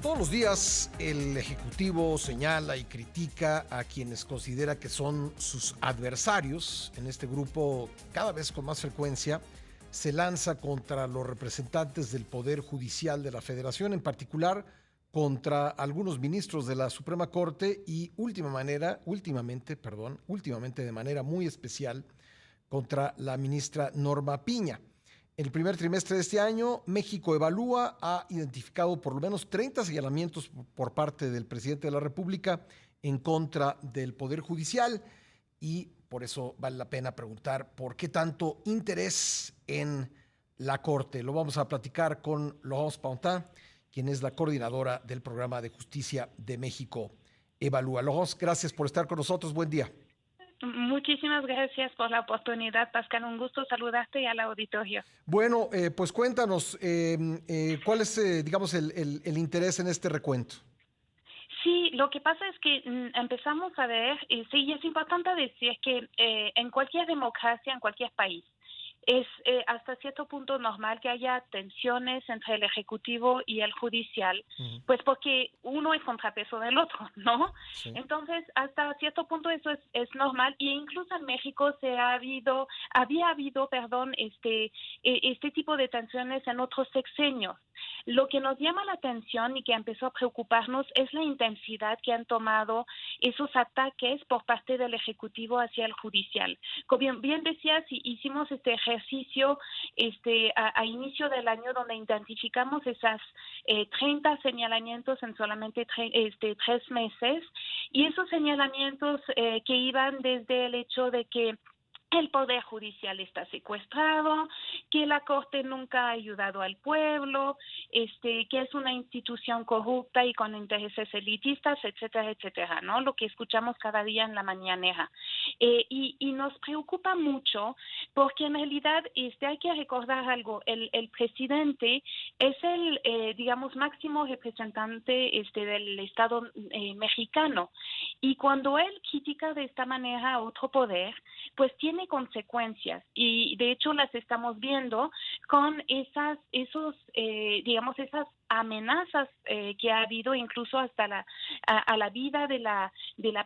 Todos los días el Ejecutivo señala y critica a quienes considera que son sus adversarios. En este grupo, cada vez con más frecuencia, se lanza contra los representantes del Poder Judicial de la Federación, en particular contra algunos ministros de la Suprema Corte y últimamente de manera muy especial contra la ministra Norma Piña. En el primer trimestre de este año, México Evalúa ha identificado por lo menos 30 señalamientos por parte del presidente de la República en contra del Poder Judicial y por eso vale la pena preguntar por qué tanto interés en la Corte. Lo vamos a platicar con Laurence Pantin, quien es la coordinadora del Programa de Justicia de México Evalúa. Laurence, gracias por estar con nosotros. Buen día. Muchísimas gracias por la oportunidad, Pascal. Un gusto saludarte y al auditorio. Bueno, pues cuéntanos, ¿cuál es, digamos, el interés en este recuento? Sí, lo que pasa es que empezamos a ver, sí, es importante decir que en cualquier democracia, en cualquier país, es hasta cierto punto normal que haya tensiones entre el Ejecutivo y el Judicial, pues porque uno es contrapeso del otro, ¿no? Sí. Entonces, hasta cierto punto eso es normal, y incluso en México había habido, este tipo de tensiones en otros sexenios. Lo que nos llama la atención y que empezó a preocuparnos es la intensidad que han tomado esos ataques por parte del Ejecutivo hacia el Judicial. Como bien decías, hicimos este ejercicio a inicio del año donde identificamos esas 30 señalamientos en solamente 3 meses, y esos señalamientos que iban desde el hecho de que el Poder Judicial está secuestrado, que la Corte nunca ha ayudado al pueblo, que es una institución corrupta y con intereses elitistas, etcétera, etcétera, ¿no? Lo que escuchamos cada día en la mañanera. Y nos preocupa mucho porque en realidad hay que recordar algo. El presidente es el, digamos, máximo representante del Estado mexicano. Y cuando él critica de esta manera a otro poder, pues tiene consecuencias, y de hecho las estamos viendo con esas amenazas que ha habido incluso hasta a la vida de la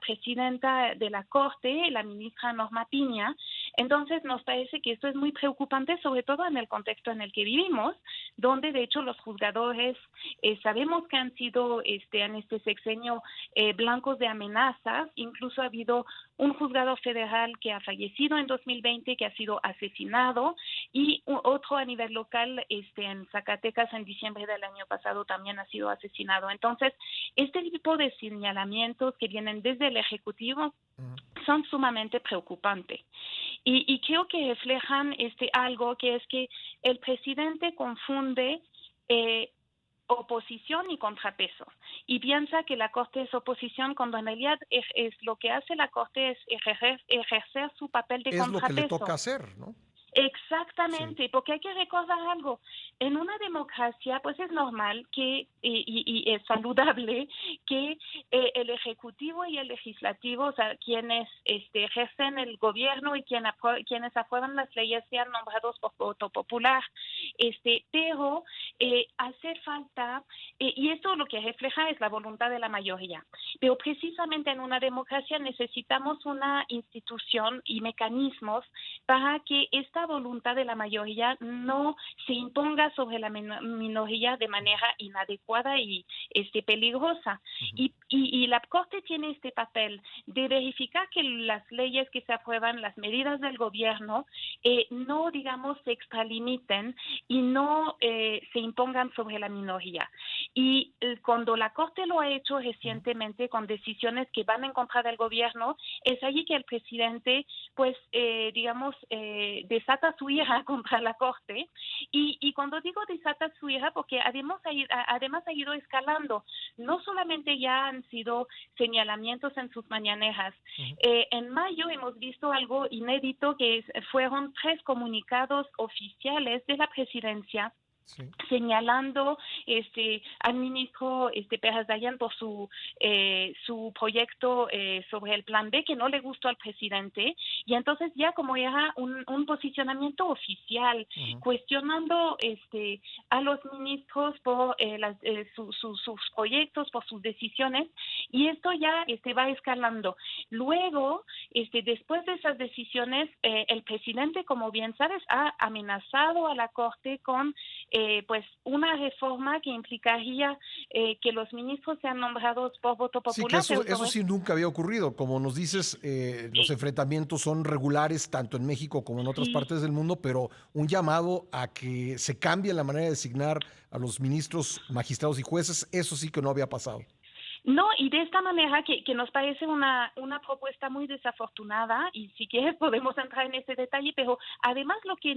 presidenta de la Corte, la ministra Norma Piña. Entonces nos parece que esto es muy preocupante, sobre todo en el contexto en el que vivimos, donde de hecho los juzgadores sabemos que han sido en este sexenio blancos de amenazas. Incluso ha habido un juzgado federal que ha fallecido en 2020, que ha sido asesinado, y otro a nivel local en Zacatecas en diciembre del año pasado también ha sido asesinado. Entonces, este tipo de señalamientos que vienen desde el Ejecutivo son sumamente preocupantes. Y creo que reflejan algo, que es que el presidente confunde oposición y contrapeso, y piensa que la Corte es oposición, cuando en realidad es lo que hace la Corte es ejercer su papel de contrapeso. Es lo que le toca hacer, ¿no? Exactamente, Sí. porque hay que recordar algo. En una democracia, pues es normal que, y es saludable, que el Ejecutivo y el Legislativo, o sea, quienes ejercen el gobierno y quienes aprueban las leyes, sean nombrados por voto popular. Pero hace falta, y esto lo que refleja es la voluntad de la mayoría. Pero precisamente en una democracia necesitamos una institución y mecanismos para que esta voluntad de la mayoría no se imponga sobre la minoría de manera inadecuada y peligrosa. Y la Corte tiene este papel de verificar que las leyes que se aprueban, las medidas del gobierno, no, digamos, se extralimiten y no se impongan sobre la minoría. Y cuando la Corte lo ha hecho recientemente con decisiones que van en contra del gobierno, es allí que el presidente, pues, desata su ira contra la Corte. Y cuando digo desata su ira, porque además ha ido escalando. No solamente ya han sido señalamientos en sus mañaneras. En mayo hemos visto algo inédito, que fueron 3 comunicados oficiales de la presidencia Sí. señalando al ministro Pérez Dayan por su proyecto sobre el plan B que no le gustó al presidente, y entonces ya como era un posicionamiento oficial, cuestionando a los ministros por sus proyectos, por sus decisiones, y esto ya va escalando. Luego, después de esas decisiones, el presidente, como bien sabes, ha amenazado a la Corte con pues una reforma que implicaría que los ministros sean nombrados por voto Sí, que popular. eso sí nunca había ocurrido. Como nos dices, los enfrentamientos son regulares tanto en México como en otras Sí. partes del mundo, pero un llamado a que se cambie la manera de designar a los ministros, magistrados y jueces, eso sí que no había pasado. No, y de esta manera que nos parece una propuesta muy desafortunada, y si quieres podemos entrar en ese detalle, pero además lo que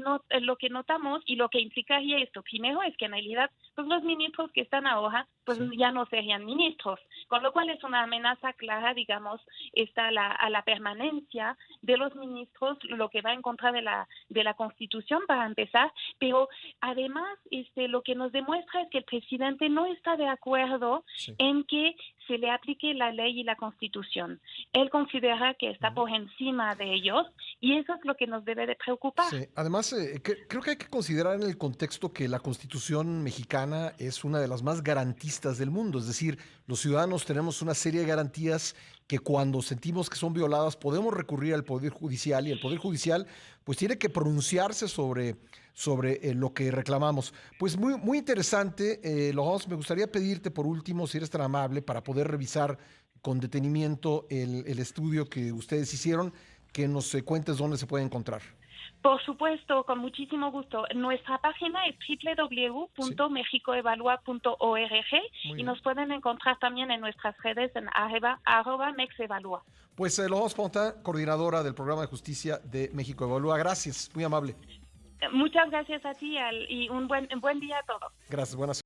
notamos y lo que implicaría esto, primero es que en realidad pues los ministros que están ahora pues ya no serían ministros, con lo cual es una amenaza clara, digamos, a la permanencia de los ministros, lo que va en contra de la Constitución para empezar, pero además lo que nos demuestra es que el presidente no está de acuerdo en que se le aplique la ley y la Constitución. Él considera que está por encima de ellos, y eso es lo que nos debe de preocupar. Sí, además creo que hay que considerar en el contexto que la Constitución mexicana es una de las más garantistas del mundo, es decir, los ciudadanos tenemos una serie de garantías que cuando sentimos que son violadas podemos recurrir al Poder Judicial, y el Poder Judicial pues tiene que pronunciarse sobre lo que reclamamos. Pues muy interesante, Laurence, me gustaría pedirte por último, si eres tan amable, para poder revisar con detenimiento el estudio que ustedes hicieron, que nos cuentes dónde se puede encontrar. Por supuesto, con muchísimo gusto. Nuestra página es www.mexicoevalua.org y nos pueden encontrar también en nuestras redes en @mexevalua. Pues Laurence Fontaine, coordinadora del Programa de Justicia de México Evalúa. Gracias, muy amable. Muchas gracias a ti y un buen día a todos. Gracias, buenas